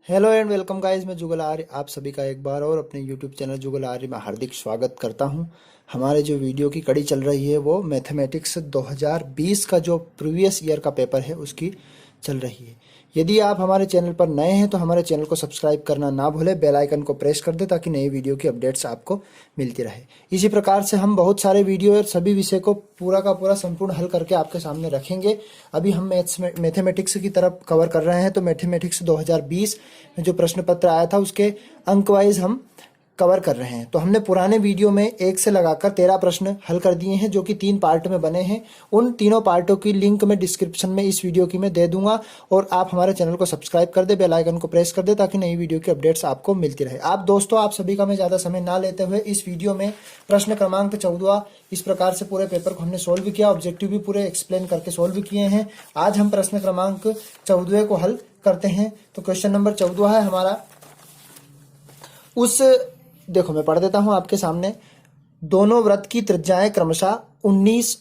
Hello and welcome guys, मैं जुगल आर्य आप सभी का एक बार और अपने यूट्यूब चैनल जुगल आर्य में हार्दिक स्वागत करता हूं। हमारे जो वीडियो की कड़ी चल रही है वो मैथमेटिक्स 2020 का जो प्रीवियस ईयर का पेपर है उसकी चल रही है। यदि आप हमारे चैनल पर नए हैं तो हमारे चैनल को सब्सक्राइब करना ना भूलें, बेल आइकन को प्रेस कर दें ताकि नई वीडियो की अपडेट्स आपको मिलती रहे। इसी प्रकार से हम बहुत सारे वीडियो और सभी विषय को पूरा का पूरा संपूर्ण हल करके आपके सामने रखेंगे। अभी हम मैथमेटिक्स की तरफ कवर कर रहे हैं, तो मैथमेटिक्स 2020 में जो प्रश्न पत्र आया था उसके अंक वाइज हम कवर कर रहे हैं। तो हमने पुराने वीडियो में 1 से लगाकर 13 प्रश्न हल कर दिए हैं, जो कि 3 पार्ट में बने हैं। उन तीनों पार्टों की लिंक मैं डिस्क्रिप्शन में इस वीडियो की मैं दे दूंगा, और आप हमारे चैनल को सब्सक्राइब कर दे, बेल आइकन को प्रेस कर दे ताकि नई वीडियो की अपडेट्स आपको मिलती रहे। आप सभी का मैं ज़्यादा समय ना लेते हुए इस वीडियो में प्रश्न क्रमांक 14 इस प्रकार से पूरे पेपर को हमने सोल्व किया, ऑब्जेक्टिव भी पूरे एक्सप्लेन करके सोल्व किए हैं। आज हम प्रश्न क्रमांक 14 को हल करते हैं। तो क्वेश्चन नंबर 14 है हमारा। देखो मैं पढ़ देता हूं आपके सामने। दोनों वृत्त की त्रिज्याएं क्रमशः 19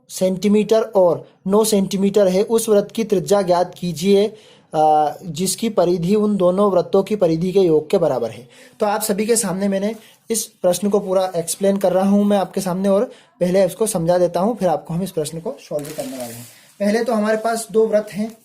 सेंटीमीटर और 9 सेंटीमीटर है। उस वृत्त की त्रिज्या ज्ञात कीजिए जिसकी परिधि उन दोनों वृत्तों की परिधि के योग के बराबर है। तो आप सभी के सामने मैंने इस प्रश्न को पूरा एक्सप्लेन कर रहा हूं मैं आपके सामने, और पहले इसको समझा देता हूं, फिर आपको हम इस प्रश्न को सॉल्व करने वाले हैं। पहले तो हमारे पास दो वृत्त हैं,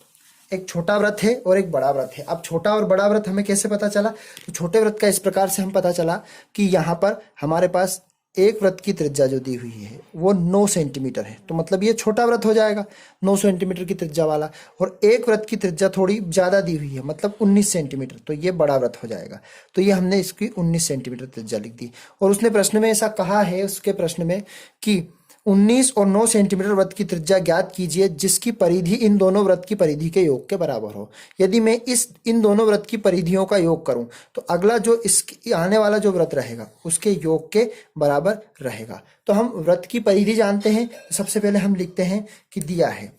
एक छोटा व्रत है और एक बड़ा व्रत है। अब छोटा और बड़ा व्रत हमें कैसे पता चला? तो छोटे व्रत का इस प्रकार से हम पता चला कि यहाँ पर हमारे पास एक व्रत की त्रिज्या जो दी हुई है वो 9 सेंटीमीटर है, तो मतलब ये छोटा व्रत हो जाएगा 9 सेंटीमीटर की त्रिज्या वाला। और एक व्रत की त्रिज्या थोड़ी ज्यादा दी हुई है, मतलब 19 सेंटीमीटर, तो ये बड़ा व्रत हो जाएगा। तो ये हमने इसकी 19 सेंटीमीटर त्रिज्या लिख दी। और उसने प्रश्न में ऐसा कहा है, उसके प्रश्न में कि 19 और 9 सेंटीमीटर वृत्त की त्रिज्या ज्ञात कीजिए जिसकी परिधि इन दोनों वृत्त की परिधि के योग के बराबर हो। यदि मैं इन दोनों वृत्त की परिधियों का योग करूं तो अगला जो इसकी आने वाला जो वृत्त रहेगा उसके योग के बराबर रहेगा। तो हम वृत्त की परिधि जानते हैं। सबसे पहले हम लिखते हैं कि दिया है,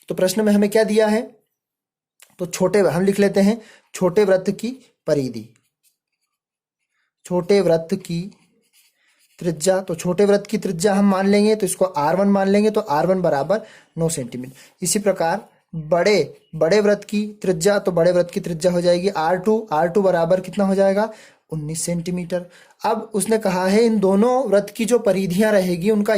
तो प्रश्न में हमें क्या दिया है? तो हम लिख लेते हैं छोटे वृत्त की परिधि, छोटे वृत्त की त्रिज्या। तो छोटे वृत्त की त्रिज्या हम मान लेंगे, तो इसको R1 मान लेंगे, तो R1 बराबर 9 सेंटीमीटर। इसी प्रकार बड़े वृत्त की त्रिज्या, तो बड़े वृत्त की त्रिज्या हो जाएगी R2 बराबर कितना हो जाएगा? 19 सेंटीमीटर। अब उसने कहा है इन दोनों वृत्त की जो परिधियां रहेगी इनका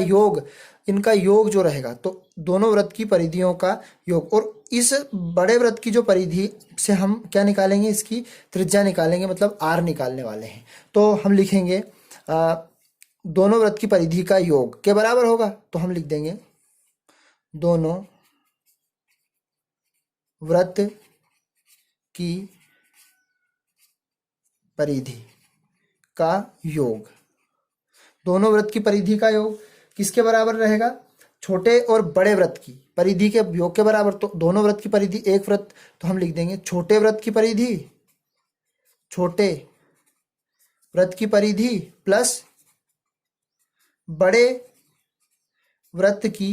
योग जो रहेगा, तो दोनों वृत्त की परिधियों का योग। और इस बड़े वृत्त की जो परिधि से हम क्या निकालेंगे? इसकी त्रिज्या निकालेंगे, मतलब R निकालने वाले हैं। तो हम लिखेंगे दोनों वृत्त की परिधि का योग के बराबर होगा, तो हम लिख देंगे दोनों वृत्त की परिधि का योग। दोनों वृत्त की परिधि का योग किसके बराबर रहेगा? छोटे और बड़े वृत्त की परिधि के योग के बराबर। तो दोनों वृत्त की परिधि एक वृत्त, तो हम लिख देंगे छोटे वृत्त की परिधि प्लस बड़े वृत्त की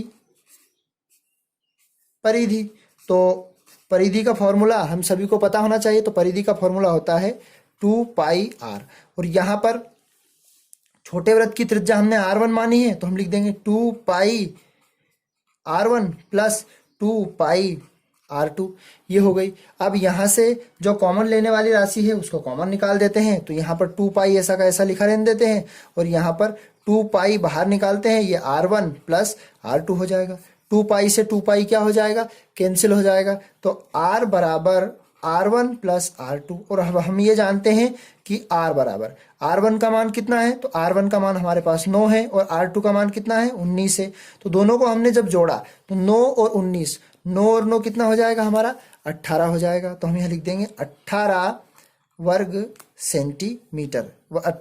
परिधि। तो परिधि का फॉर्मूला हम सभी को पता होना चाहिए। तो परिधि का फॉर्मूला होता है 2πr, और यहां पर छोटे वृत्त की त्रिज्या हमने R1 मानी है, तो हम लिख देंगे 2πr1 प्लस 2πr2। ये हो गई। अब यहां से जो कॉमन लेने वाली राशि है उसको कॉमन निकाल देते हैं, तो यहां पर 2π ऐसा का ऐसा लिखा रहने देते हैं, और यहां पर 2π बाहर निकालते हैं, ये R1 प्लस R2 हो जाएगा। 2π से 2π क्या हो जाएगा? कैंसिल हो जाएगा। तो R बराबर R1 प्लस R2। और अब हम ये जानते हैं कि R बराबर R1 का मान कितना है? तो R1 का मान हमारे पास 9 है, और R2 का मान कितना है? 19 है। तो दोनों को हमने जब जोड़ा तो 9 और 19, 9 और 9 कितना हो जाएगा हमारा? 18 हो जाएगा। तो हम यहाँ लिख देंगे 18 वर्ग सेंटीमीटर,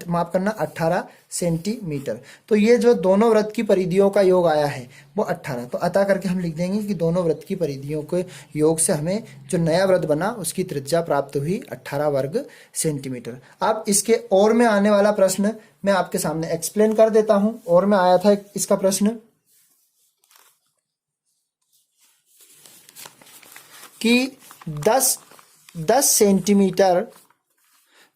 माफ करना 18 सेंटीमीटर। तो ये जो दोनों वृत्त की परिधियों का योग आया है वो 18। तो अतः करके हम लिख देंगे कि दोनों वृत्त की परिधियों के योग से हमें जो नया वृत्त बना उसकी त्रिज्या प्राप्त हुई 18 वर्ग सेंटीमीटर। अब इसके और में आने वाला प्रश्न मैं आपके सामने एक्सप्लेन कर देता हूं। और में आया था इसका प्रश्न कि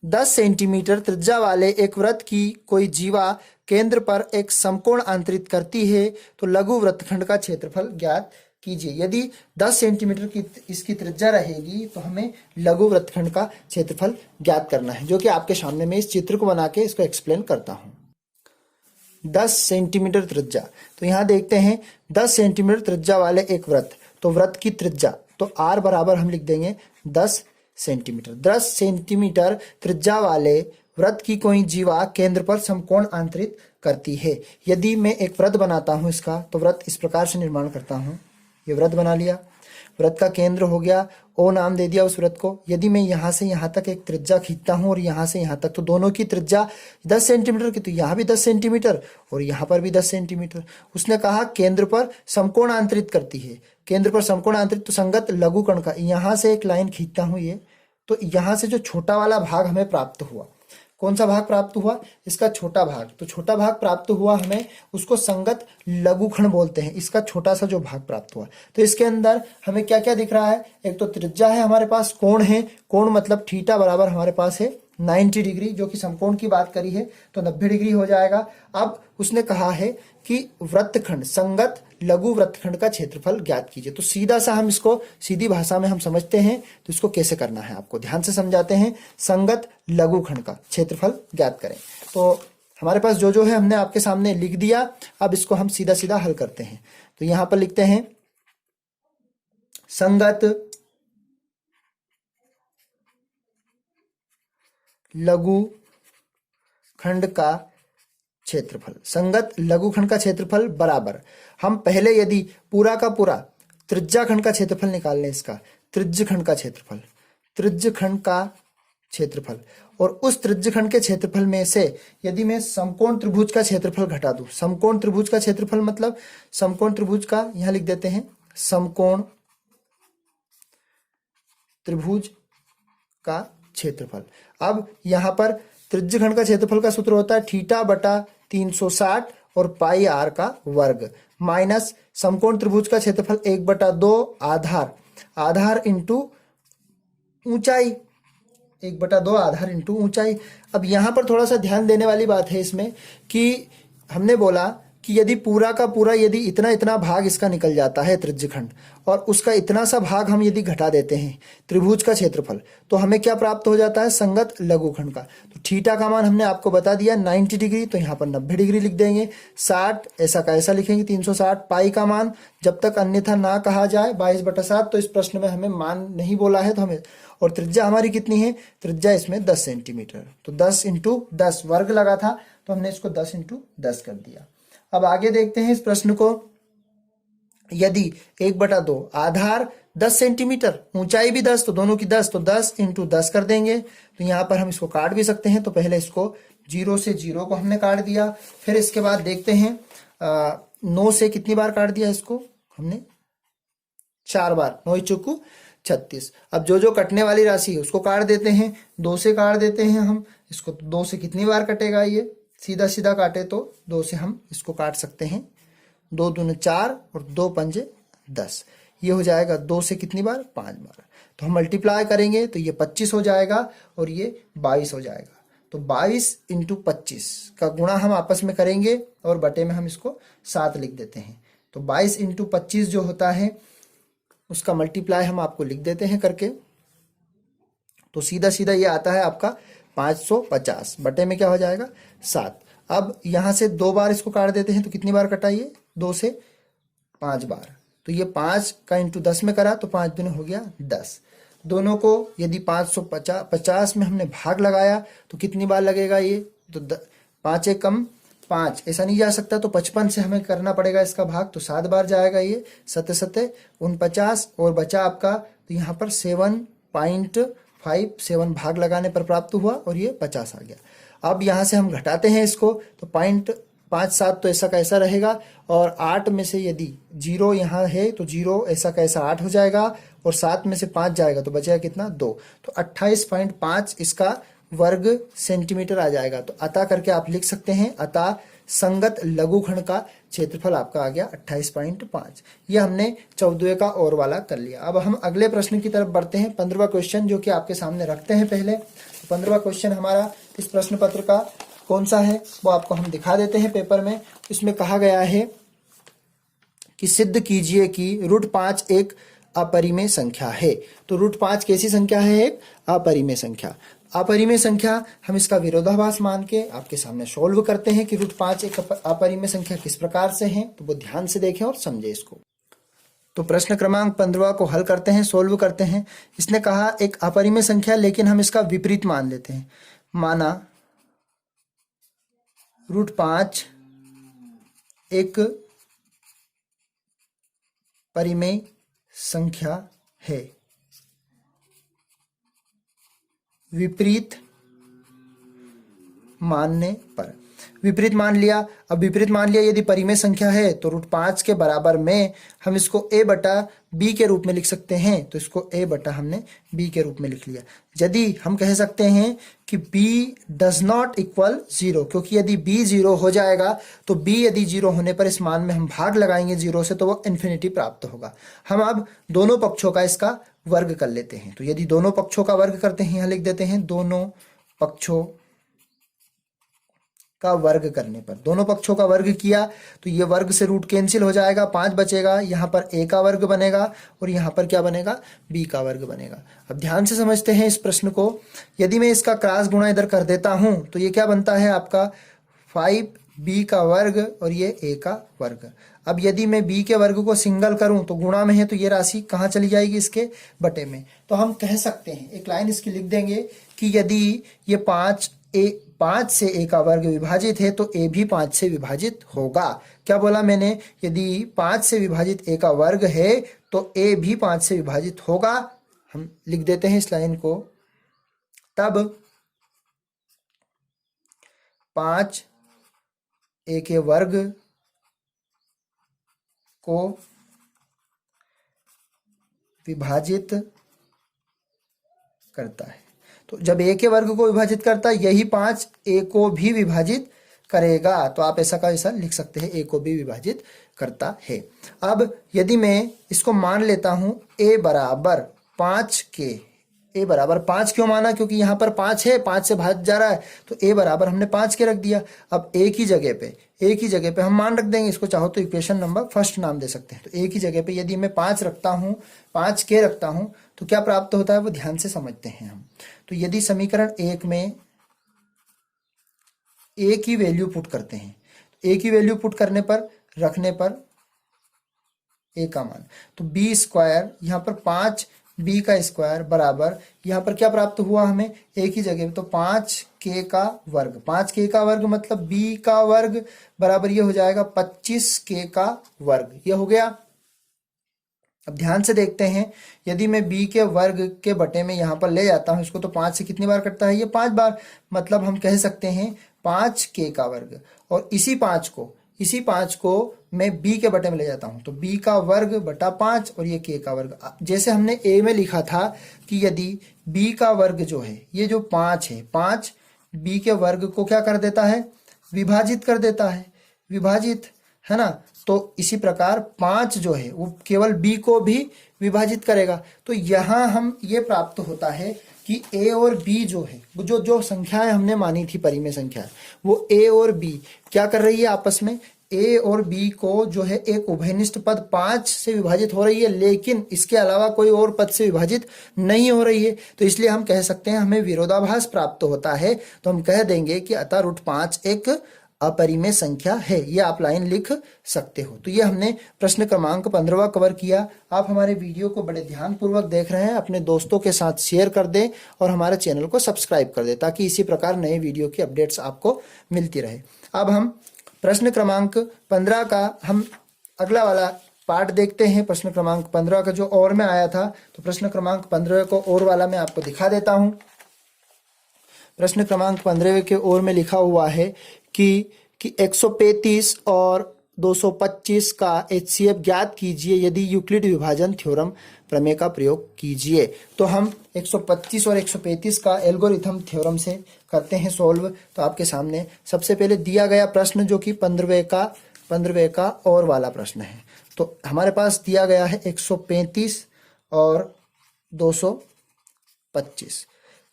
10 सेंटीमीटर त्रिज्या वाले एक वृत्त की कोई जीवा केंद्र पर एक समकोण अंतरित करती है, तो लघु वृत्तखंड का क्षेत्रफल ज्ञात कीजिए। यदि 10 सेंटीमीटर की इसकी त्रिज्या रहेगी तो हमें लघु वृत्तखंड का क्षेत्रफल ज्ञात करना है, जो कि आपके सामने मैं इस चित्र को बना के इसको एक्सप्लेन करता हूं। 10 सेंटीमीटर त्रिज्या, तो यहां देखते हैं 10 सेंटीमीटर त्रिज्या वाले एक वृत्त, तो वृत्त की त्रिज्या तो r बराबर हम लिख देंगे 10 सेंटीमीटर। 10 सेंटीमीटर त्रिज्या वाले वृत्त की कोई जीवा केंद्र पर समकोण आंतरित करती है। यदि मैं एक वृत्त बनाता हूं इसका, तो वृत्त इस प्रकार से निर्माण करता हूं। ये वृत्त बना लिया, वृत्त का केंद्र हो गया, ओ नाम दे दिया उस वृत्त को। यदि मैं यहां से यहां तक एक त्रिज्या खींचता हूं और यहां से यहां तक, तो दोनों की त्रिज्या 10 सेंटीमीटर की, तो यहां भी 10 सेंटीमीटर और यहां पर भी 10 सेंटीमीटर। उसने कहा केंद्र पर समकोण आंतरित करती है। केंद्र पर समकोण आंतरित, तो संगत लघुकण का यहां से एक लाइन खींचता हूं ये, तो यहां से जो छोटा वाला भाग हमें प्राप्त हुआ, कौन सा भाग प्राप्त हुआ? इसका छोटा भाग। तो छोटा भाग प्राप्त हुआ हमें, उसको संगत लघुखंड बोलते हैं। इसका छोटा सा जो भाग प्राप्त हुआ, तो इसके अंदर हमें क्या क्या दिख रहा है? एक तो त्रिज्या है हमारे पास, कोण है, कोण मतलब थीटा बराबर हमारे पास है 90 डिग्री, जो कि समकोण की बात करी है तो 90 डिग्री हो जाएगा। अब उसने कहा है कि वृत्तखंड, संगत लघु वृत्तखंड का क्षेत्रफल ज्ञात कीजिए। तो सीधा सा हम इसको सीधी भाषा में हम समझते हैं, तो इसको कैसे करना है आपको ध्यान से समझाते हैं। संगत लघुखंड का क्षेत्रफल ज्ञात करें। तो हमारे पास जो है हमने आपके सामने लिख दिया। अब इसको हम सीधा सीधा हल करते हैं। तो यहां पर लिखते हैं संगत लघुखंड का क्षेत्रफल, संगत लघुखंड का क्षेत्रफल बराबर, हम पहले यदि पूरा का पूरा त्रिज्याखंड का क्षेत्रफल निकाल लें, इसका त्रिज्यखंड का क्षेत्रफल, त्रिज्यखंड का क्षेत्रफल, और उस त्रिज्यखंड के क्षेत्रफल में से यदि मैं समकोण त्रिभुज का क्षेत्रफल घटा दूं, समकोण त्रिभुज का क्षेत्रफल मतलब समकोण त्रिभुज का, यहां लिख देते हैं समकोण त्रिभुज का क्षेत्रफल। अब यहां पर त्रिज्यखंड का क्षेत्रफल का सूत्र होता है थीटा बटा 360 और पाई आर का वर्ग माइनस समकोण त्रिभुज का क्षेत्रफल 1/2 आधार, आधार इंटू ऊंचाई, 1/2 आधार इंटू ऊंचाई। अब यहां पर थोड़ा सा ध्यान देने वाली बात है इसमें कि हमने बोला कि यदि पूरा का पूरा, यदि इतना इतना भाग इसका निकल जाता है त्रिज्यखंड, और उसका इतना सा भाग हम यदि घटा देते हैं त्रिभुज का क्षेत्रफल, तो हमें क्या प्राप्त हो जाता है? संगत लघुखंड का। तो थीटा का मान हमने आपको बता दिया 90 डिग्री, तो यहाँ पर 90 डिग्री लिख देंगे। 60 ऐसा का ऐसा लिखेंगे 360। पाई का मान जब तक अन्यथा ना कहा जाए 22/7, तो इस प्रश्न में हमें मान नहीं बोला है, तो हमें, और त्रिज्या हमारी कितनी है? त्रिज्या इसमें 10 सेंटीमीटर, तो 10 × 10 वर्ग लगा था, तो हमने इसको 10 × 10 कर दिया। अब आगे देखते हैं इस प्रश्न को। यदि 1/2 आधार 10 सेंटीमीटर, ऊंचाई भी 10, तो दोनों की 10, तो 10 × 10 कर देंगे। तो यहां पर हम इसको काट भी सकते हैं। तो पहले इसको 0 से 0 को हमने काट दिया। फिर इसके बाद देखते हैं 9 से कितनी बार काट दिया इसको हमने? 4 बार, 9 चौकू 36। अब जो कटने वाली राशि है उसको काट देते हैं। 2 से काट देते हैं हम इसको। 2 से कितनी बार कटेगा? ये सीधा सीधा काटे तो 2 से हम इसको काट सकते हैं। 2 दूने 4 और 2 पंजे 10। ये हो जाएगा 2 से कितनी बार? 5 बार। तो हम मल्टीप्लाई करेंगे तो ये 25 हो जाएगा और ये 22 हो जाएगा। तो 22 × 25 का गुणा हम आपस में करेंगे और बटे में हम इसको 7 लिख देते हैं। तो 22 × 25 जो होता है उसका मल्टीप्लाई हम आपको लिख देते हैं करके। तो सीधा सीधा ये आता है आपका 550, बटे में क्या हो जाएगा? 7। अब यहां से 2 बार इसको काट देते हैं, तो कितनी बार कटाइए? 2 से 5 बार। तो ये 5 का × 10 में करा तो 5 दूनी हो गया 10। दोनों को यदि 550 में हमने भाग लगाया तो कितनी बार लगेगा ये? तो 5 एक कम 5, ऐसा नहीं जा सकता, तो 55 से हमें करना पड़ेगा इसका भाग, तो 7 बार जाएगा ये। 7 7 49 और बचा आपका, तो यहाँ पर 7.57 भाग लगाने पर प्राप्त हुआ और ये 50 आ गया। अब यहाँ से हम घटाते हैं इसको, तो 0.57 तो ऐसा का ऐसा रहेगा, और 8 में से यदि 0 यहाँ है तो 0 ऐसा का ऐसा 8 हो जाएगा, और 7 में से 5 जाएगा तो बचेगा कितना? 2। तो 28.5 इसका वर्ग सेंटीमीटर आ जाएगा। तो अतः करके आप लिख सकते हैं, अतः संगत लघुखंड का क्षेत्रफल आपका आ गया 28.5। ये हमने 14वें का और वाला कर लिया। अब हम अगले प्रश्न की तरफ बढ़ते हैं, 15वां क्वेश्चन जो कि आपके सामने रखते हैं पहले। तो 15वां क्वेश्चन हमारा इस प्रश्न पत्र का कौन सा है वो आपको हम दिखा देते हैं पेपर में। इसमें कहा गया है कि सिद्ध कीजिए कि √5 एक अपरिमेय संख्या है। तो √5 कैसी संख्या है? एक अपरिमेय संख्या। अपरिमेय संख्या हम इसका विरोधाभास मान के आपके सामने सोल्व करते हैं कि √5 एक अपरिमेय संख्या किस प्रकार से है। तो वो ध्यान से देखें और समझे इसको। तो प्रश्न क्रमांक 15 को हल करते हैं, सोल्व करते हैं। इसने कहा एक अपरिमेय संख्या, लेकिन हम इसका विपरीत मान लेते हैं। माना √5 एक परिमेय संख्या है। विपरीत मानने पर, विपरीत मान लिया। अब विपरीत मान लिया यदि परिमेय संख्या है तो √5 के बराबर में हम इसको a बटा b के रूप में लिख सकते हैं। तो इसको a बटा हमने b के रूप में लिख लिया। यदि हम कह सकते हैं कि b डज नॉट इक्वल 0, क्योंकि यदि b 0 हो जाएगा तो b यदि 0 होने पर इस मान में हम भाग लगाएंगे 0 से तो वो इन्फिनिटी प्राप्त होगा। हम अब दोनों पक्षों का इसका वर्ग कर लेते हैं। तो यदि दोनों पक्षों का वर्ग करते हैं, यहाँ लिख देते हैं दोनों पक्षों का वर्ग करने पर, दोनों पक्षों का वर्ग किया तो ये वर्ग से रूट कैंसिल हो जाएगा, 5 बचेगा। यहाँ पर a का वर्ग बनेगा और यहाँ पर क्या बनेगा? b का वर्ग बनेगा। अब ध्यान से समझते हैं इस प्रश्न को। यदि मैं इसका क्रॉस गुणा इधर कर देता हूं तो ये क्या बनता है आपका? 5b का वर्ग और ये a का वर्ग। अब यदि मैं b के वर्ग को सिंगल करूं तो गुणा में है तो ये राशि कहाँ चली जाएगी? इसके बटे में। तो हम कह सकते हैं, एक लाइन इसकी लिख देंगे कि यदि ये 5 से a का वर्ग विभाजित है तो a भी 5 से विभाजित होगा। क्या बोला मैंने? यदि 5 से विभाजित a का वर्ग है तो a भी 5 से विभाजित होगा। हम लिख देते हैं इस लाइन को। तब 5 a के वर्ग को विभाजित करता है। तो जब a के वर्ग को विभाजित करता है, यही 5 a को भी विभाजित करेगा। तो आप ऐसा का ऐसा लिख सकते हैं, a को भी विभाजित करता है। अब यदि मैं इसको मान लेता हूं a बराबर 5 के, a बराबर 5 क्यों माना? क्योंकि यहाँ पर 5 है, 5 से भाग जा रहा है तो a बराबर हमने 5 के रख दिया। अब a की जगह पे हम मान रख देंगे। इसको चाहो तो इक्वेशन नंबर फर्स्ट नाम दे सकते हैं। तो a की जगह पे यदि मैं 5 रखता हूँ, 5 के रखता हूँ तो क्या प्राप्त होता है वो ध्यान से समझते हैं हम। तो यदि समीकरण 1 में a की वैल्यू पुट करते हैं, a की वैल्यू पुट करने पर, रखने पर a का मान, तो b स्क्वायर, यहाँ पर 5b का स्क्वायर बराबर, यहाँ पर क्या प्राप्त हुआ हमें? a की जगह तो 5k का वर्ग, 5k का वर्ग मतलब b का वर्ग बराबर ये हो जाएगा 25k का वर्ग। ये हो गया। अब ध्यान से देखते हैं, यदि मैं b के वर्ग के बटे में यहाँ पर ले जाता हूँ इसको तो 5 से कितनी बार कटता है? ये 5 बार। मतलब हम कह सकते हैं 5k का वर्ग, और इसी 5 को मैं b के बटे में ले जाता हूँ तो b का वर्ग बटा 5 और ये k का वर्ग। जैसे हमने a में लिखा था कि यदि b का वर्ग जो है, ये जो 5 है, 5 b के वर्ग को क्या कर देता है? विभाजित कर देता है, विभाजित, है ना। तो इसी प्रकार 5 जो है वो केवल b को भी विभाजित करेगा। तो यहाँ हम ये प्राप्त होता है कि a और b जो है, जो संख्याएं हमने मानी थी परिमेय संख्या, वो a और b क्या कर रही है आपस में? a और b को जो है एक उभयनिष्ठ पद 5 से विभाजित हो रही है, लेकिन इसके अलावा कोई और पद से विभाजित नहीं हो रही है। तो इसलिए हम कह सकते हैं हमें विरोधाभास प्राप्त होता है। तो हम कह देंगे कि अतः √5 एक अपरिमेय संख्या है। ये आप लाइन लिख सकते हो। तो ये हमने प्रश्न क्रमांक 15 कवर किया। आप हमारे वीडियो को बड़े ध्यानपूर्वक देख रहे हैं, अपने दोस्तों के साथ शेयर कर दें और हमारे चैनल को सब्सक्राइब कर दें ताकि इसी प्रकार नए वीडियो की अपडेट्स आपको मिलती रहे। अब हम प्रश्न क्रमांक 15 का हम अगला वाला पार्ट देखते हैं। प्रश्न क्रमांक 15 का जो और में आया था, तो प्रश्न क्रमांक 15 को और वाला मैं आपको दिखा देता हूं। प्रश्न क्रमांक 15 के और में लिखा हुआ है कि 135 और 225 का HCF ज्ञात कीजिए यदि यूक्लिड विभाजन थ्योरम प्रमेय का प्रयोग कीजिए। तो हम 125 और 135 का एल्गोरिथम थ्योरम से करते हैं सोल्व। तो आपके सामने सबसे पहले दिया गया प्रश्न जो कि 15वें का और वाला प्रश्न है। तो हमारे पास दिया गया है 135 और 225।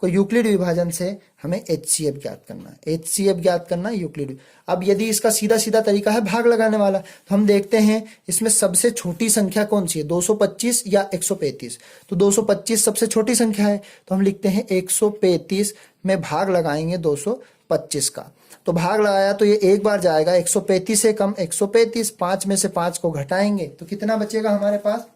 को यूक्लिड विभाजन से हमें HCF ज्ञात करना है, HCF ज्ञात करना है यूक्लिड। अब यदि इसका सीधा सीधा तरीका है भाग लगाने वाला, तो हम देखते हैं इसमें सबसे छोटी संख्या कौन सी है, 225 या 135। तो 225 सबसे छोटी संख्या है, तो हम लिखते हैं 135 में भाग लगाएंगे 225 का। तो भाग लगाया तो ये एक बार जाएगा, 135 से कम 135, 5 में से 5 को घटाएंगे तो कितना बचेगा हमारे पास,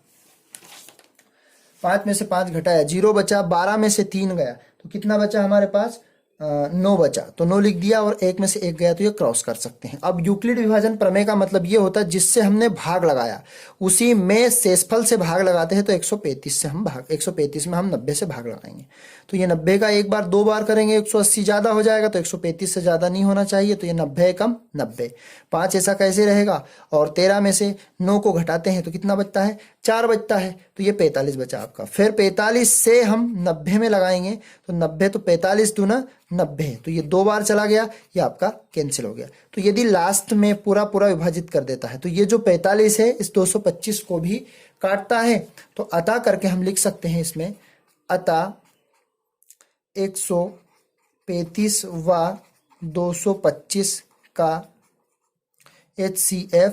5 में से 5 घटाया 0 बचा, 12 में से 3 गया तो कितना बचा हमारे पास, 9 बचा, तो 9 लिख दिया और 1 में से 1 गया तो ये क्रॉस कर सकते हैं। अब यूक्लिड विभाजन प्रमेय का मतलब ये होता है जिससे हमने भाग लगाया उसी में शेषफल से भाग लगाते हैं, तो 135 से हम भाग 135 में हम 90 से भाग लगाएंगे, तो ये 90 का एक बार 2 बार करेंगे 180 ज्यादा हो जाएगा, तो 135 से ज्यादा नहीं होना चाहिए, तो ये 90 कम 90, 5 ऐसा कैसे रहेगा, और 13 में से 9 को घटाते हैं तो कितना बचता है, 4 बचता है, तो ये 45 बचा आपका। फिर 45 से हम 90 में लगाएंगे तो 90, तो 45 दूना 90, तो ये 2 बार चला गया, ये आपका कैंसिल हो गया। तो यदि लास्ट में पूरा पूरा विभाजित कर देता है तो ये जो 45 है इस 225 को भी काटता है, तो अतः करके हम लिख सकते हैं इसमें, अतः 135 व 225 का HCF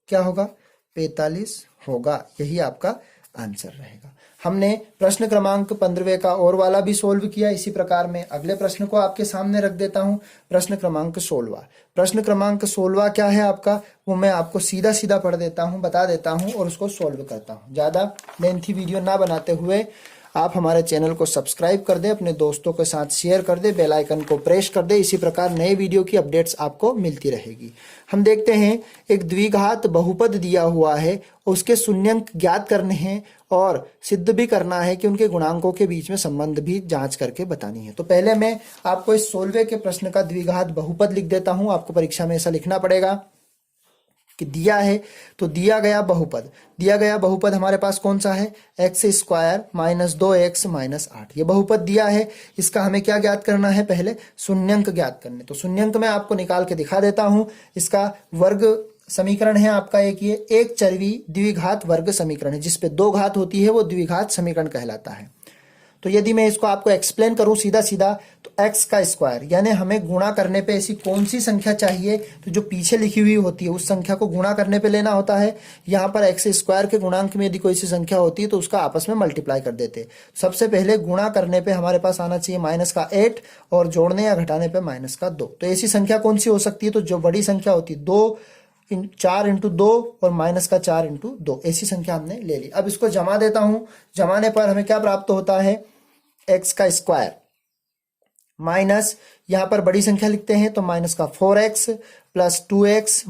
क्या होगा, 45 होगा। यही आपका आंसर रहेगा। हमने प्रश्न क्रमांक 15वें का और वाला भी सोल्व किया। इसी प्रकार मैं अगले प्रश्न को आपके सामने रख देता हूं, प्रश्न क्रमांक 16। प्रश्न क्रमांक 16 क्या है आपका, वो मैं आपको सीधा सीधा पढ़ देता हूं, बता देता हूं और उसको सोल्व करता हूं। ज्यादा लेंथी वीडियो ना बनाते हुए आप हमारे चैनल को सब्सक्राइब कर दे, अपने दोस्तों के साथ शेयर कर दे, बेल आइकन को प्रेस कर दे, इसी प्रकार नए वीडियो की अपडेट्स आपको मिलती रहेगी। हम देखते हैं एक द्विघात बहुपद दिया हुआ है, उसके शून्यंक ज्ञात करने हैं और सिद्ध भी करना है कि उनके गुणांकों के बीच में संबंध भी जांच करके बतानी है। तो पहले मैं आपको इस 16वें के प्रश्न का द्विघात बहुपद लिख देता हूं। आपको परीक्षा में ऐसा लिखना पड़ेगा कि दिया है, तो दिया गया बहुपद हमारे पास कौन सा है, x² - 2x - 8। ये बहुपद दिया है, इसका हमें क्या ज्ञात करना है, पहले शून्यंक ज्ञात करने। तो शून्यंक मैं आपको निकाल के दिखा देता हूं। इसका वर्ग समीकरण है आपका एक, ये एक चरवी द्विघात वर्ग समीकरण है, जिसपे 2 घात होती है वो द्विघात समीकरण कहलाता है। तो यदि मैं इसको आपको एक्सप्लेन करूं सीधा सीधा, तो x का स्क्वायर, यानी हमें गुणा करने पे ऐसी कौन सी संख्या चाहिए, तो जो पीछे लिखी हुई होती है उस संख्या को गुणा करने पे लेना होता है। यहाँ पर x² के गुणांक में यदि कोई सी संख्या होती है तो उसका आपस में मल्टीप्लाई कर देते। सबसे पहले गुणा करने पे हमारे पास आना चाहिए -8 और जोड़ने या घटाने पे -2। तो ऐसी संख्या कौन सी हो सकती है, तो जो बड़ी संख्या होती है 4 × 2 और -4 × 2, ऐसी संख्या हमने ले ली। अब इसको जमा देता हूं, जमाने पर हमें क्या प्राप्त होता है, x का स्क्वायर माइनस, यहां पर बड़ी संख्या लिखते हैं तो -4x + 2x -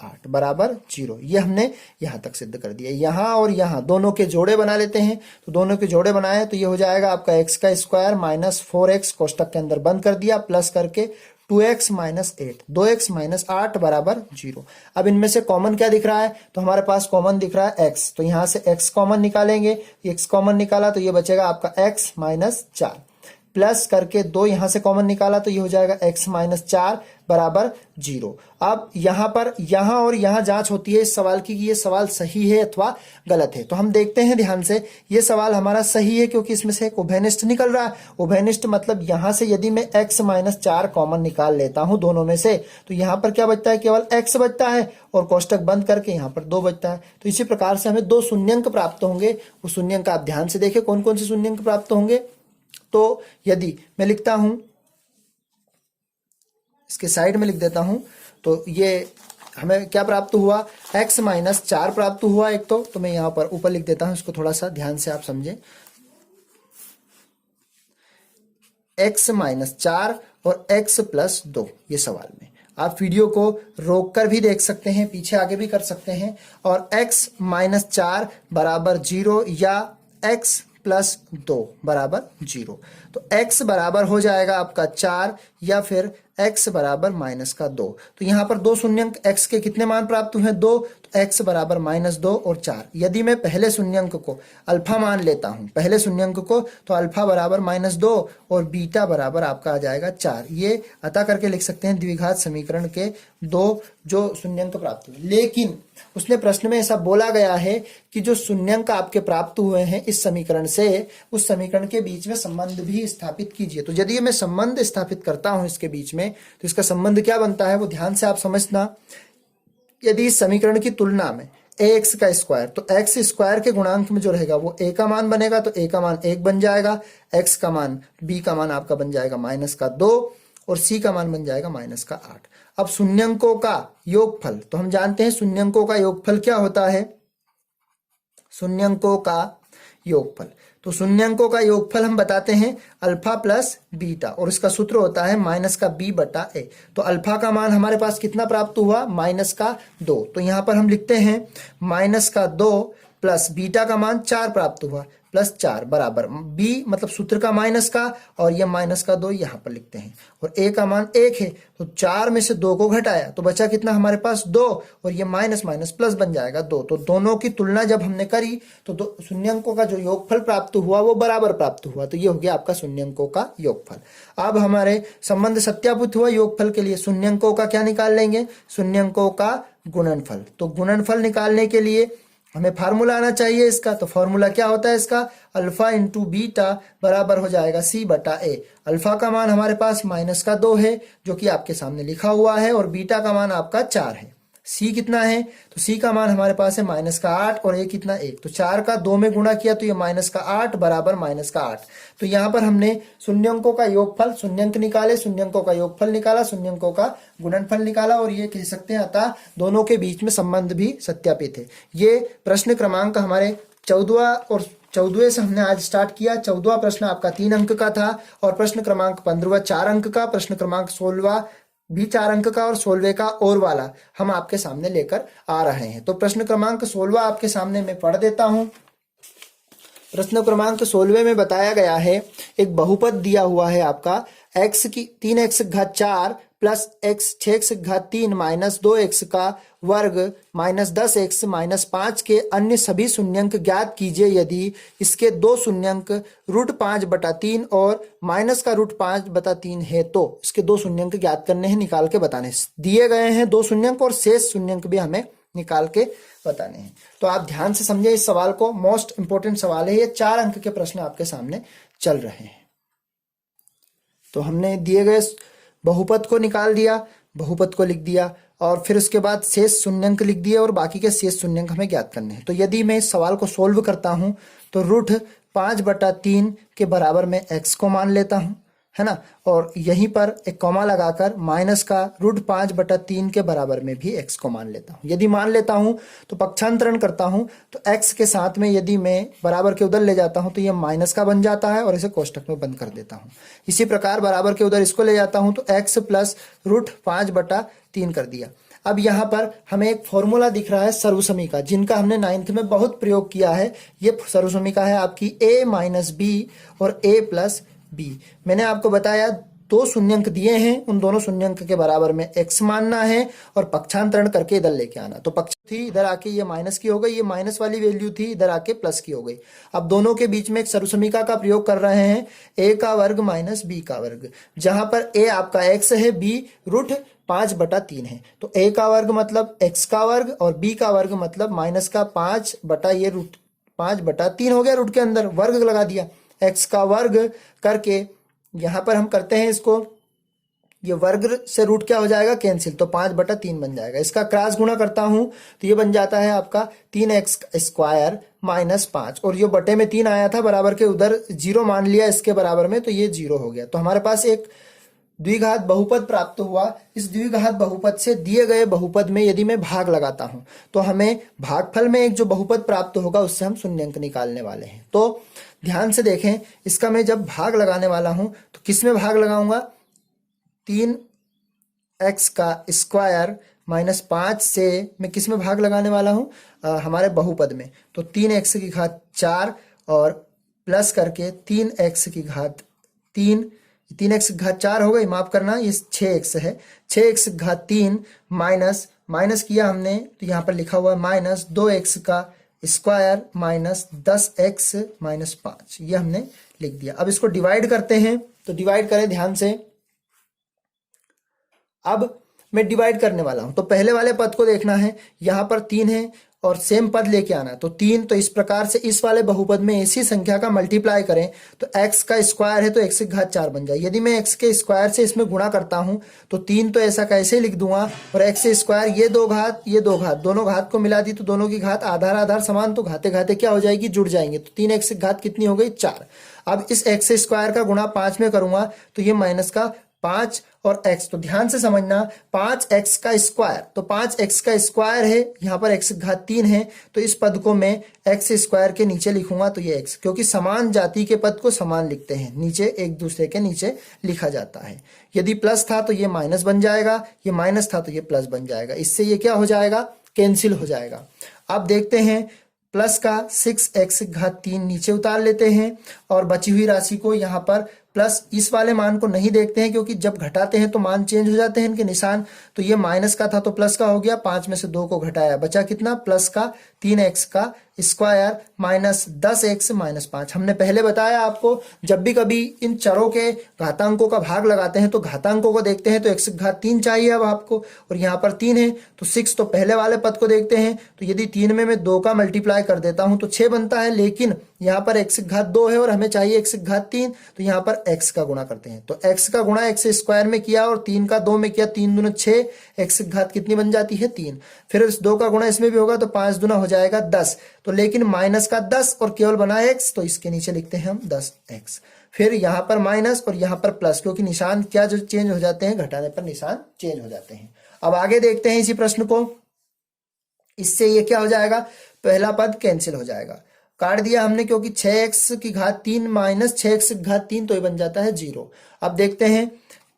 8 बराबर 0। ये हमने यहां तक सिद्ध कर दिया। यहां और यहां दोनों के जोड़े बना लेते हैं, तो दोनों के जोड़े बनाए तो ये हो जाएगा आपका x का स्क्वायर -4x कोष्टक के अंदर बंद कर दिया, प्लस करके 2x - 8, 2x - 8 बराबर 0। अब इनमें से कॉमन क्या दिख रहा है, तो हमारे पास कॉमन दिख रहा है x, तो यहां से x कॉमन निकालेंगे, x कॉमन निकाला तो ये बचेगा आपका x - 4, प्लस करके 2 यहां से कॉमन निकाला तो ये हो जाएगा x - 4 बराबर 0। अब यहां पर यहां और यहां जांच होती है इस सवाल की कि ये सवाल सही है अथवा गलत है। तो हम देखते हैं ध्यान से, ये सवाल हमारा सही है क्योंकि इसमें से एक उभयनिष्ठ निकल रहा है। उभयनिष्ठ मतलब यहां से यदि मैं x - 4 कॉमन निकाल लेता हूं दोनों में से, तो यहां पर क्या बचता है, केवल x बचता है और कोष्टक बंद करके यहां पर 2 बचता है। तो इसी प्रकार से हमें 2 शून्यंक प्राप्त होंगे। वो शून्यंक आप ध्यान से देखें कौन कौन से शून्यंक प्राप्त होंगे। तो यदि मैं लिखता हूं, इसके साइड में लिख देता हूं, तो ये हमें क्या प्राप्त हुआ, x - 4 प्राप्त हुआ एक। तो मैं यहां पर ऊपर लिख देता हूं, इसको थोड़ा सा ध्यान से आप समझें, x - 4 और x + 2। ये सवाल में आप वीडियो को रोक कर भी देख सकते हैं, पीछे आगे भी कर सकते हैं। और x - 4 बराबर 0 या x + 2 बराबर 0। तो x बराबर हो जाएगा आपका 4 या फिर x बराबर माइनस का 2। तो यहाँ पर दो शून्यंक x के कितने मान प्राप्त हुए हैं? 2। तो x बराबर -2 और 4। यदि मैं पहले शून्यंक को अल्फा मान लेता हूँ, पहले शून्यंक को, तो अल्फा बराबर -2 और बीटा बराबर आपका आ जाएगा 4। ये अतः करके लिख सकते हैं द्विघात समीकरण के दो जो शून्यंक प्राप्त हुए। लेकिन उसने प्रश्न में ऐसा बोला गया है कि जो शून्यंक आपके प्राप्त हुए हैं इस समीकरण से, उस समीकरण के बीच में संबंध भी स्थापित कीजिए। तो यदि मैं संबंध स्थापित करता हूं इसके बीच में, तो इसका संबंध क्या बनता है वो ध्यान से आप समझना। यदि इस समीकरण की तुलना में ax का स्क्वायर, तो x स्क्वायर के गुणांक में जो रहेगा वो a का मान बनेगा, तो a का मान 1 बन जाएगा, x का मान, b का मान आपका बन जाएगा -2 और c का मान बन जाएगा -8। अब शून्यंकों का योगफल, तो हम जानते हैं शून्यंकों का योगफल क्या होता है? शून्यंकों का योगफल, तो शून्यंकों का योगफल हम बताते हैं अल्फा प्लस बीटा, और इसका सूत्र होता है -b/a। तो अल्फा का मान हमारे पास कितना प्राप्त हुआ? -2। तो यहाँ पर हम लिखते हैं -2 प्लस बीटा का मान 4 प्राप्त हुआ, +4 बराबर b मतलब सूत्र का माइनस का, और ये -2 यहाँ पर लिखते हैं, और a का मान 1 है, तो 4 में से 2 को घटाया तो बचा कितना हमारे पास? 2, और ये माइनस माइनस प्लस बन जाएगा 2। तो दोनों की तुलना जब हमने करी तो दो शून्यंकों का जो योगफल प्राप्त हुआ वो बराबर प्राप्त हुआ। तो ये हो गया आपका शून्यंकों का योगफल। अब हमारे संबंध सत्यापित हुआ योगफल के लिए। शून्यंकों का क्या निकाल लेंगे? शून्यंकों का गुणनफल। तो गुणनफल निकालने के लिए हमें फार्मूला आना चाहिए इसका। तो फार्मूला क्या होता है इसका? अल्फा इंटू बीटा बराबर हो जाएगा c/a। अल्फा का मान हमारे पास -2 है जो कि आपके सामने लिखा हुआ है, और बीटा का मान आपका 4 है। c कितना है? तो c का मान हमारे पास है -8 और a कितना? 1। तो 4 का 2 में गुणा किया तो ये -8 बराबर -8। तो यहाँ पर हमने शून्यंकों का योगफल, शून्यंक निकाले, शून्यंकों का योगफल निकाला, शून्यंकों का गुणनफल निकाला, और ये कह सकते हैं अतः दोनों के बीच में संबंध भी सत्यापित है। ये प्रश्न क्रमांक हमारे 14 और 14वें से हमने आज स्टार्ट किया। 14वां प्रश्न आपका 3 अंक का था, और प्रश्न क्रमांक 15वां 4 अंक का, प्रश्न क्रमांक 16वां भी 4 अंक का, और 16वें का और वाला हम आपके सामने लेकर आ रहे हैं। तो प्रश्न क्रमांक 16वां आपके सामने मैं पढ़ देता हूं। प्रश्न क्रमांक 16वें में बताया गया है, एक बहुपद दिया हुआ है आपका x की 3x घात 4 प्लस x 6x घात 3 माइनस 2x का वर्ग माइनस 10x माइनस 5 के अन्य सभी शून्यंक ज्ञात कीजिए यदि इसके दो शून्यंक √5/3 और माइनस का √5/3 है। तो इसके दो शून्यंक ज्ञात करने हैं, निकाल के बताने हैं। दिए गए हैं दो शून्यंक, और शेष शून्यंक भी हमें निकाल के बताने हैं। तो आप ध्यान से समझे इस सवाल को, मोस्ट इंपोर्टेंट सवाल है ये। 4 अंक के प्रश्न आपके सामने चल रहे हैं। तो हमने दिए गए बहुपद को निकाल दिया, बहुपद को लिख दिया, और फिर उसके बाद शेष शून्यंक लिख दिए, और बाकी के शेष शून्यंक हमें ज्ञात करने हैं। तो यदि मैं इस सवाल को सोल्व करता हूं तो √5/3 के बराबर मैं x को मान लेता हूं, है ना, और यहीं पर एक कॉमा लगाकर माइनस का √5/3 के बराबर में भी x को मान लेता हूं। यदि मान लेता हूं तो पक्षांतरण करता हूं, तो x के साथ में यदि मैं बराबर के उधर ले जाता हूं तो ये माइनस का बन जाता है, और इसे कोष्टक में बंद कर देता हूं। इसी प्रकार बराबर के उधर इसको ले जाता हूं तो x प्लस √5/3 कर दिया। अब यहाँ पर हमें एक फॉर्मूला दिख रहा है सर्वसमी का, जिनका हमने 9th में बहुत प्रयोग किया है। ये सर्वसमी का है आपकी a माइनस b और a प्लस b। मैंने आपको बताया दो शून्यंक दिए हैं, उन दोनों शून्यंक के बराबर में x मानना है और पक्षांतरण करके इधर लेके आना। तो पक्ष थी इधर आके ये माइनस की हो गई, ये माइनस वाली वैल्यू थी इधर आके प्लस की हो गई। अब दोनों के बीच में एक सर्वसमीका का प्रयोग कर रहे हैं, a का वर्ग माइनस b का वर्ग, जहां पर a आपका x है, b √5/3 है। तो a का वर्ग मतलब x का वर्ग, और b का वर्ग मतलब माइनस का 5/3 हो गया, रूट के अंदर वर्ग लगा दिया। x का वर्ग करके यहां पर हम करते हैं इसको, ये वर्ग से रूट क्या हो जाएगा? कैंसिल, तो 5/3 बन जाएगा। इसका क्रॉस गुणा करता हूं तो ये बन जाता है आपका 3x स्क्वायर माइनस 5, और ये बटे में 3 आया था, बराबर के उधर 0 मान लिया इसके बराबर में, तो ये 0 हो गया। तो हमारे पास एक द्विघात बहुपद प्राप्त हुआ। इस द्विघात बहुपद से दिए गए बहुपद में यदि मैं भाग लगाता हूं तो हमें भागफल में एक जो बहुपद प्राप्त होगा उससे हम शून्यंक निकालने वाले हैं। तो ध्यान से देखें, इसका मैं जब भाग लगाने वाला हूं तो किस में भाग लगाऊंगा? 3x का स्क्वायर माइनस 5 से मैं किस में भाग लगाने वाला हूं? हमारे बहुपद में। तो 3x की घात 4 और प्लस करके 3x की घात 3 3x घात 4 हो गई, माफ करना ये 6x है, 6x घात 3 माइनस माइनस किया हमने तो यहाँ पर लिखा हुआ है माइनस 2x का स्क्वायर माइनस 10x माइनस 5, ये हमने लिख दिया। अब इसको डिवाइड करते हैं, तो डिवाइड करें ध्यान से। अब मैं डिवाइड करने वाला हूं, तो पहले वाले पद को देखना है, यहां पर 3 है और सेम पद लेके आना है, तो 3, तो इस प्रकार से इस वाले बहुपद में ऐसी संख्या का मल्टीप्लाई करें तो x का स्क्वायर है तो x घात 4 बन जाए। यदि मैं x के स्क्वायर से इसमें गुणा करता हूं तो 3 तो ऐसा कैसे लिख दूंगा, और x स्क्वायर ये 2 घात ये 2 घात, दोनों घात को मिला दी तो दोनों की घात आधार आधार समान, तो घाते घाते क्या हो जाएगी, जुड़ जाएंगे, तो 3x घात कितनी हो गई 4। अब इस x स्क्वायर का गुणा 5 में करूंगा तो ये माइनस का 5 और x, तो ध्यान से समझना 5x का स्क्वायर, तो 5x का स्क्वायर है, यहाँ पर x घात 3 है, तो इस पद को मैं x स्क्वायर के नीचे लिखूंगा तो ये x, क्योंकि समान जाति के पद को समान लिखते हैं, नीचे एक दूसरे के नीचे लिखा जाता है। यदि प्लस था तो ये माइनस बन जाएगा, ये माइनस था तो ये प्लस बन जाएगा, इससे ये क्या हो जाएगा, कैंसिल हो जाएगा। अब देखते हैं प्लस का 6x घात 3 नीचे उतार लेते हैं और बची हुई राशि को यहाँ पर प्लस, इस वाले मान को नहीं देखते हैं क्योंकि जब घटाते हैं तो मान चेंज हो जाते हैं इनके निशान, तो ये माइनस का था तो प्लस का हो गया, 5 में से 2 को घटाया, बचा कितना, प्लस का 3x का स्क्वायर माइनस 10x माइनस 5। हमने पहले बताया आपको, जब भी कभी इन चरों के घातांकों का भाग लगाते हैं तो घातांकों को देखते हैं, तो x घात 3 चाहिए अब आपको, और यहाँ पर 3 है तो 6, तो पहले वाले पद को देखते हैं, तो यदि 3 में मैं 2 का मल्टीप्लाई कर देता हूं तो 6 बनता है, लेकिन यहाँ पर x घात 2 है और हमें चाहिए x घात 3, तो यहाँ पर x का गुणा करते हैं, तो x का गुणा x स्क्वायर में किया और 3 का 2 में किया, 3 दूना 6, x घात कितनी बन जाती है 3, फिर इस 2 का गुणा इसमें भी होगा तो 5 दूना हो जाएगा 10, तो लेकिन माइनस का 10 और केवल बना x, तो इसके नीचे लिखते हैं हम 10x, फिर यहाँ पर माइनस और यहाँ पर प्लस, क्योंकि निशान क्या जो चेंज हो जाते हैं, घटाने पर निशान चेंज हो जाते हैं। अब आगे देखते हैं इसी प्रश्न को, इससे ये क्या हो जाएगा, पहला पद कैंसिल हो जाएगा, काट दिया हमने, क्योंकि 6x की घात 3 माइनस 6x घात 3 तो ये बन जाता है 0। अब देखते हैं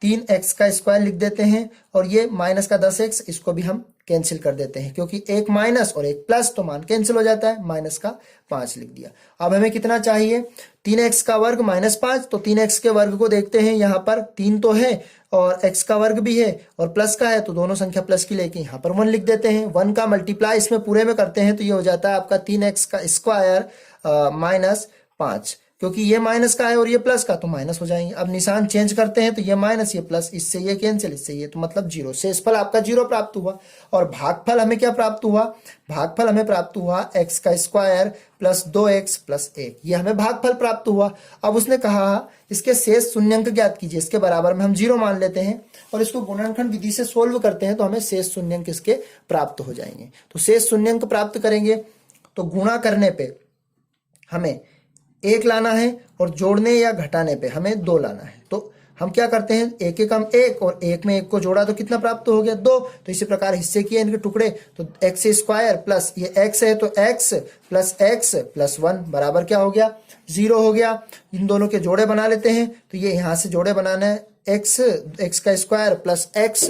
3x का स्क्वायर लिख देते हैं और ये माइनस का 10x, इसको भी हम कैंसिल कर देते हैं क्योंकि एक माइनस और एक प्लस तो मान कैंसिल हो जाता है, माइनस का 5 लिख दिया। अब हमें कितना चाहिए, 3x का वर्ग माइनस 5, तो 3x के वर्ग को देखते हैं, यहाँ पर 3 तो है और x का वर्ग भी है और प्लस का है, तो दोनों संख्या प्लस की लेके यहाँ पर 1 लिख देते हैं। 1 का मल्टीप्लाई इसमें पूरे में करते हैं तो ये हो जाता है आपका 3x का स्क्वायर माइनस 5, क्योंकि ये माइनस का है और ये प्लस का, तो माइनस हो जाएंगे। अब निशान चेंज करते हैं तो ये माइनस ये प्लस, इससे ये कैंसिल, इससे ये, तो मतलब 0, शेषफल आपका 0 प्राप्त हुआ। और भागफल हमें क्या प्राप्त हुआ, भागफल हमें प्राप्त हुआ x का स्क्वायर प्लस 2x प्लस 1, ये हमें भागफल प्राप्त हुआ। अब उसने कहा इसके शेष शून्यंक ज्ञात कीजिए, इसके बराबर में हम 0 मान लेते हैं और इसको गुणनखंड विधि से सोल्व करते हैं तो हमें शेष शून्यंक इसके प्राप्त हो जाएंगे। तो शेष शून्यंक प्राप्त करेंगे तो गुणा करने पे हमें 1 लाना है और जोड़ने या घटाने पे हमें 2 लाना है। तो हम क्या करते हैं, 1 एक हम 1 और 1 में 1 को जोड़ा तो कितना प्राप्त हो गया 2, तो इसी प्रकार हिस्से किए इनके टुकड़े, तो x स्क्वायर प्लस ये x है तो x प्लस 1 बराबर क्या हो गया 0 हो गया। इन दोनों के जोड़े बना लेते हैं, तो ये यहाँ से जोड़े बनाना है, x का स्क्वायर प्लस x,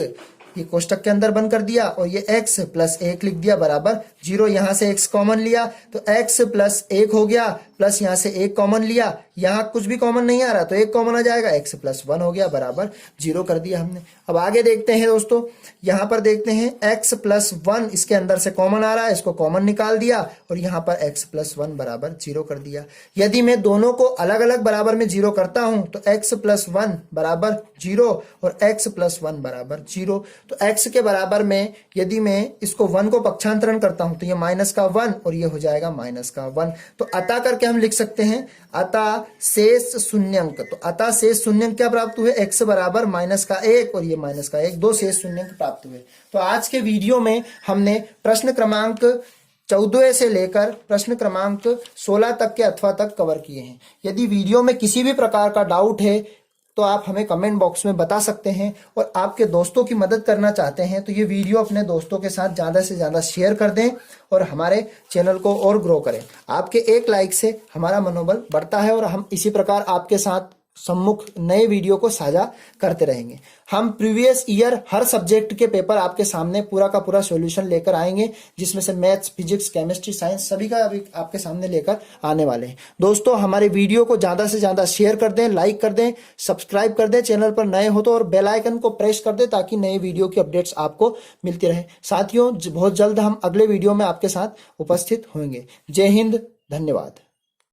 ये कोष्टक के अंदर बंद कर दिया और ये x प्लस 1 लिख दिया बराबर 0। यहाँ से x कॉमन लिया तो x प्लस 1 हो गया, प्लस यहाँ से 1 कॉमन लिया, यहाँ कुछ भी कॉमन नहीं आ रहा तो 1 कॉमन आ जाएगा, x प्लस 1 हो गया बराबर 0 कर दिया हमने। अब आगे देखते हैं दोस्तों, यहाँ पर देखते हैं x प्लस 1 इसके अंदर से कॉमन आ रहा है, इसको कॉमन निकाल दिया और यहाँ पर x प्लस 1 बराबर 0 कर दिया। यदि मैं दोनों को अलग अलग बराबर में 0 करता हूं तो x प्लस 1 बराबर 0 और x प्लस 1 बराबर 0। तो x के बराबर में यदि मैं इसको 1 को पक्षांतरण करता हूं तो ये माइनस का 1 और ये हो जाएगा माइनस का 1। तो अतः करके हम लिख सकते हैं अतः शेष शून्यंक, तो अतः शेष शून्यंक क्या प्राप्त हुए, x बराबर माइनस का 1 और ये माइनस का 1, 2 शेष शून्यंक प्राप्त हुए। तो आज के वीडियो में हमने प्रश्न क्रमांक 14 से लेकर प्रश्न क्रमांक 16 तक के अथवा तक कवर किए हैं। यदि वीडियो में किसी भी प्रकार का डाउट है तो आप हमें कमेंट बॉक्स में बता सकते हैं, और आपके दोस्तों की मदद करना चाहते हैं तो ये वीडियो अपने दोस्तों के साथ ज़्यादा से ज़्यादा शेयर कर दें और हमारे चैनल को और ग्रो करें। आपके एक लाइक से हमारा मनोबल बढ़ता है और हम इसी प्रकार आपके साथ सम्मुख नए वीडियो को साझा करते रहेंगे। हम प्रीवियस ईयर हर सब्जेक्ट के पेपर आपके सामने पूरा का पूरा सॉल्यूशन लेकर आएंगे, जिसमें से मैथ्स, फिजिक्स, केमिस्ट्री, साइंस सभी का अभी आपके सामने लेकर आने वाले हैं। दोस्तों, हमारे वीडियो को ज्यादा से ज्यादा शेयर कर दें, लाइक कर दें, सब्सक्राइब कर दें चैनल पर नए हो तो, और बेल आइकन को प्रेस कर दें ताकि नए वीडियो की अपडेट्स आपको मिलती रहे। साथियों, बहुत जल्द हम अगले वीडियो में आपके साथ उपस्थित होंगे। जय हिंद, धन्यवाद।